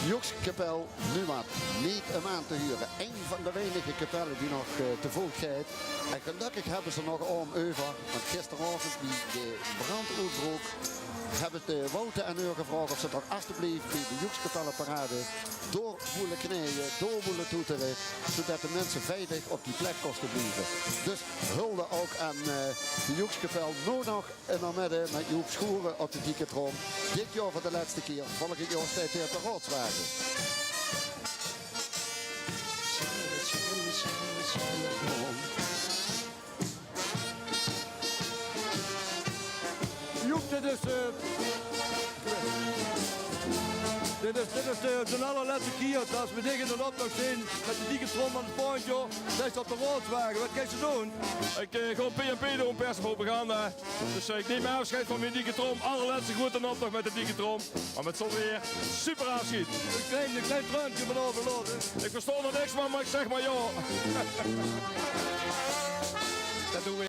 Joekskapel Numat, niet een maand te huren. Een van de weinige kapellen die nog te volk gaat. En gelukkig hebben ze nog om over. Want gisteravond die de brand uitbrook, hebben de Wouter en Eur gevraagd of ze toch alsjeblieft bij de Joekskapellenparade door willen knieën, door willen toeteren, zodat de mensen veilig op die plek kosten blijven. Dus hulde ook aan de Joekskapel. Nu nog in de midden met Joep Schoeren op de Dieketrom. Dit jaar voor de laatste keer. Volgend jaar staat hij op de Roodswagen. Joep, dit is de allerlaatste keer dat we tegen de optocht zijn met de Dieketrom aan het pontje. Dat is op de Roodswagen. Wat kan je doen? Ik ga P&P doen, perspropaganda. Dus ik neem mijn afscheid van mijn Dieketrom. Allerlaatste groeten optocht met de Dieketrom. Maar met zonweer super aanschiet. Een klein truintje van overlopen. Ik verstond er niks van, maar ik zeg maar ja. Dat doen we.